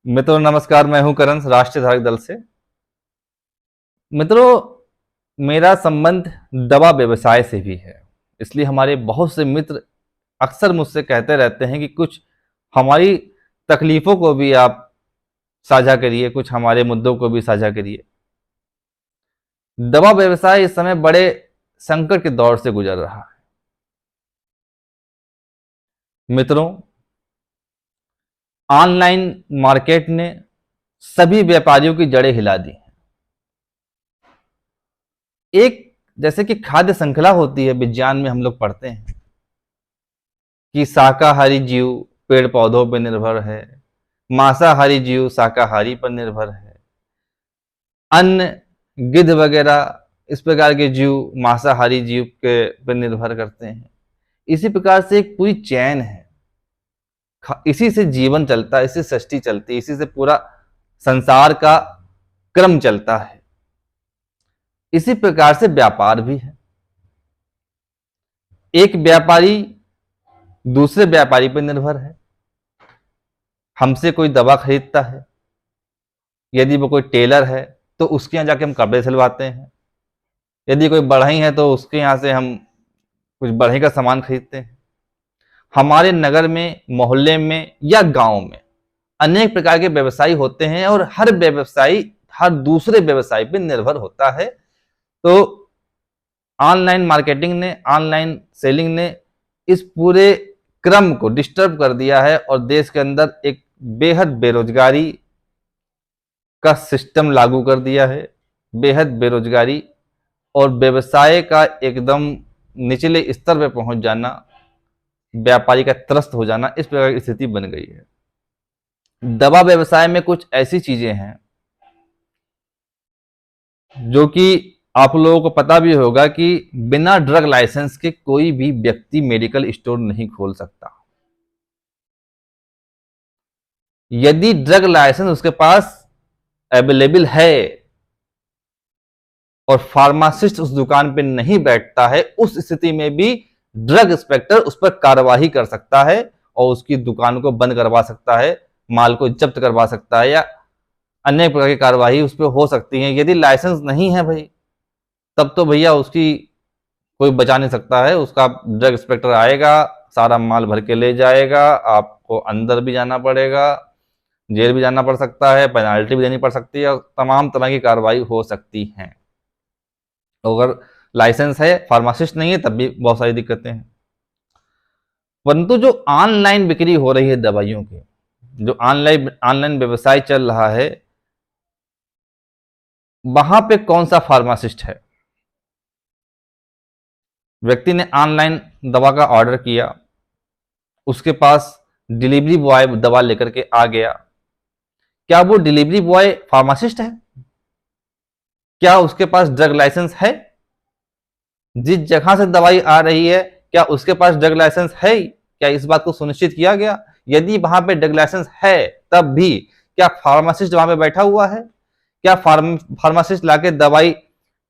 मित्रों नमस्कार, मैं हूं करण राष्ट्रीय धारक दल से। मित्रों, मेरा संबंध दवा व्यवसाय से भी है, इसलिए हमारे बहुत से मित्र अक्सर मुझसे कहते रहते हैं कि कुछ हमारी तकलीफों को भी आप साझा करिए, कुछ हमारे मुद्दों को भी साझा करिए। दवा व्यवसाय इस समय बड़े संकट के दौर से गुजर रहा है। मित्रों, ऑनलाइन मार्केट ने सभी व्यापारियों की जड़ें हिला दी। एक जैसे कि खाद्य श्रृंखला होती है, विज्ञान में हम लोग पढ़ते हैं कि शाकाहारी जीव पेड़ पौधों पर निर्भर है, मांसाहारी जीव शाकाहारी पर निर्भर है, अन्य गिद्ध वगैरह इस प्रकार के जीव मांसाहारी जीव के पर निर्भर करते हैं। इसी प्रकार से एक पूरी चैन है, इसी से जीवन चलता है, इसी से सृष्टि चलती है, इसी से पूरा संसार का क्रम चलता है। इसी प्रकार से व्यापार भी है। एक व्यापारी दूसरे व्यापारी पर निर्भर है। हमसे कोई दवा खरीदता है, यदि वो कोई टेलर है तो उसके यहां जाके हम कपड़े सिलवाते हैं, यदि कोई बढ़ई है तो उसके यहां से हम कुछ बढ़ई का सामान खरीदते हैं। हमारे नगर में, मोहल्ले में या गांव में अनेक प्रकार के व्यवसायी होते हैं और हर व्यवसायी हर दूसरे व्यवसायी पर निर्भर होता है। तो ऑनलाइन मार्केटिंग ने, ऑनलाइन सेलिंग ने इस पूरे क्रम को डिस्टर्ब कर दिया है और देश के अंदर एक बेहद बेरोजगारी का सिस्टम लागू कर दिया है। बेहद बेरोजगारी और व्यवसाय का एकदम निचले स्तर पर पहुंच जाना, व्यापारी का त्रस्त हो जाना, इस प्रकार की स्थिति बन गई है। दवा व्यवसाय में कुछ ऐसी चीजें हैं जो कि आप लोगों को पता भी होगा कि बिना ड्रग लाइसेंस के कोई भी व्यक्ति मेडिकल स्टोर नहीं खोल सकता। यदि ड्रग लाइसेंस उसके पास अवेलेबल है और फार्मासिस्ट उस दुकान पे नहीं बैठता है, उस स्थिति में भी ड्रग इंस्पेक्टर उस पर कार्रवाई कर सकता है और उसकी दुकान को बंद करवा सकता है, माल को जब्त करवा सकता है या अन्य प्रकार की कार्रवाई उस पर हो सकती है। यदि लाइसेंस नहीं है भाई, तब तो भैया उसकी कोई बचा नहीं सकता है। उसका ड्रग इंस्पेक्टर आएगा, सारा माल भर के ले जाएगा, आपको अंदर भी जाना पड़ेगा, जेल भी जाना पड़ सकता है, पेनाल्टी भी देनी पड़ सकती है और तमाम तरह की कार्रवाई हो सकती है। अगर लाइसेंस है, फार्मासिस्ट नहीं है, तब भी बहुत सारी दिक्कतें हैं। परंतु जो ऑनलाइन बिक्री हो रही है दवाइयों की, जो ऑनलाइन व्यवसाय चल रहा है, वहां पे कौन सा फार्मासिस्ट है? व्यक्ति ने ऑनलाइन दवा का ऑर्डर किया, उसके पास डिलीवरी बॉय दवा लेकर के आ गया। क्या वो डिलीवरी बॉय फार्मासिस्ट है? क्या उसके पास ड्रग लाइसेंस है? जिस जगह से दवाई आ रही है, क्या उसके पास ड्रग लाइसेंस है? क्या इस बात को सुनिश्चित किया गया? यदि वहां पे ड्रग लाइसेंस है, तब भी क्या फार्मासिस्ट वहां पे बैठा हुआ है? क्या फार्मासिस्ट लाके दवाई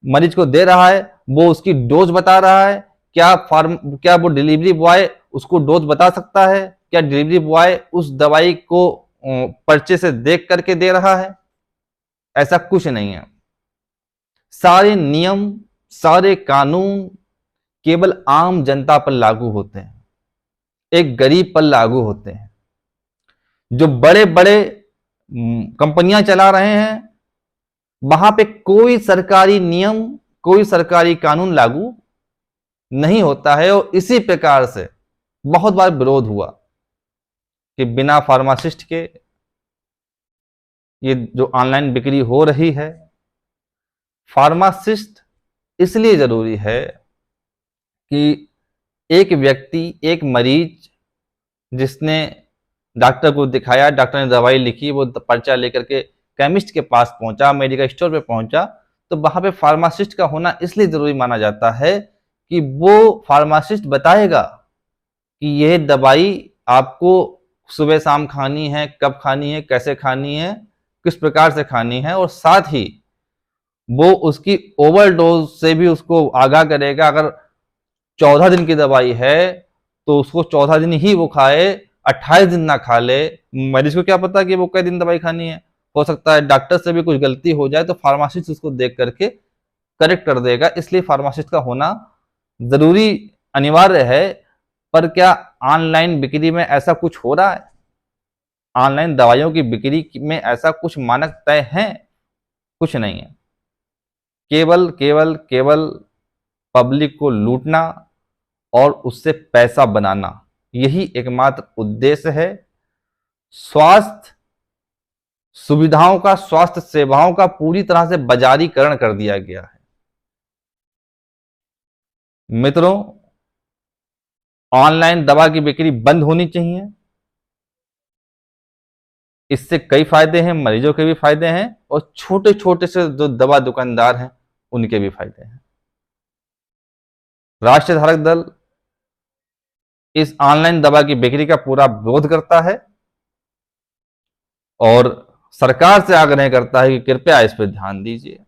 मरीज को दे रहा है, वो उसकी डोज बता रहा है? क्या वो डिलीवरी बॉय उसको डोज बता सकता है? क्या डिलीवरी बॉय उस दवाई को पर्चे से देख करके दे रहा है? ऐसा कुछ नहीं है। सारे नियम, सारे कानून केवल आम जनता पर लागू होते हैं, एक गरीब पर लागू होते हैं। जो बड़े बड़े कंपनियां चला रहे हैं, वहां पे कोई सरकारी नियम, कोई सरकारी कानून लागू नहीं होता है और इसी प्रकार से बहुत बार विरोध हुआ कि बिना फार्मासिस्ट के ये जो ऑनलाइन बिक्री हो रही है। फार्मासिस्ट इसलिए जरूरी है कि एक व्यक्ति, एक मरीज जिसने डॉक्टर को दिखाया, डॉक्टर ने दवाई लिखी, वो पर्चा लेकर के केमिस्ट के पास पहुंचा, मेडिकल स्टोर पे पहुंचा, तो वहां पे फार्मासिस्ट का होना इसलिए जरूरी माना जाता है कि वो फार्मासिस्ट बताएगा कि यह दवाई आपको सुबह शाम खानी है, कब खानी है, कैसे खानी है, किस प्रकार से खानी है, और साथ ही वो उसकी ओवरडोज से भी उसको आगाह करेगा। अगर 14 दिन की दवाई है तो उसको 14 दिन ही वो खाए, 28 दिन ना खा ले, मरीज को क्या पता कि वो कई दिन दवाई खानी है। हो सकता है डॉक्टर से भी कुछ गलती हो जाए तो फार्मासिस्ट उसको देख करके करेक्ट कर देगा, इसलिए फार्मासिस्ट का होना जरूरी अनिवार्य है। पर क्या ऑनलाइन बिक्री में ऐसा कुछ हो रहा है? ऑनलाइन दवाइयों की बिक्री में ऐसा कुछ मानक तय है? कुछ नहीं है। केवल केवल केवल पब्लिक को लूटना और उससे पैसा बनाना, यही एकमात्र उद्देश्य है। स्वास्थ्य सुविधाओं का, स्वास्थ्य सेवाओं का पूरी तरह से बाजारीकरण कर दिया गया है। मित्रों, ऑनलाइन दवा की बिक्री बंद होनी चाहिए। इससे कई फायदे हैं, मरीजों के भी फायदे हैं और छोटे छोटे से जो दवा दुकानदार हैं उनके भी फायदे हैं। राष्ट्रीय धारक दल इस ऑनलाइन दवा की बिक्री का पूरा विरोध करता है और सरकार से आग्रह करता है कि कृपया इस पर ध्यान दीजिए।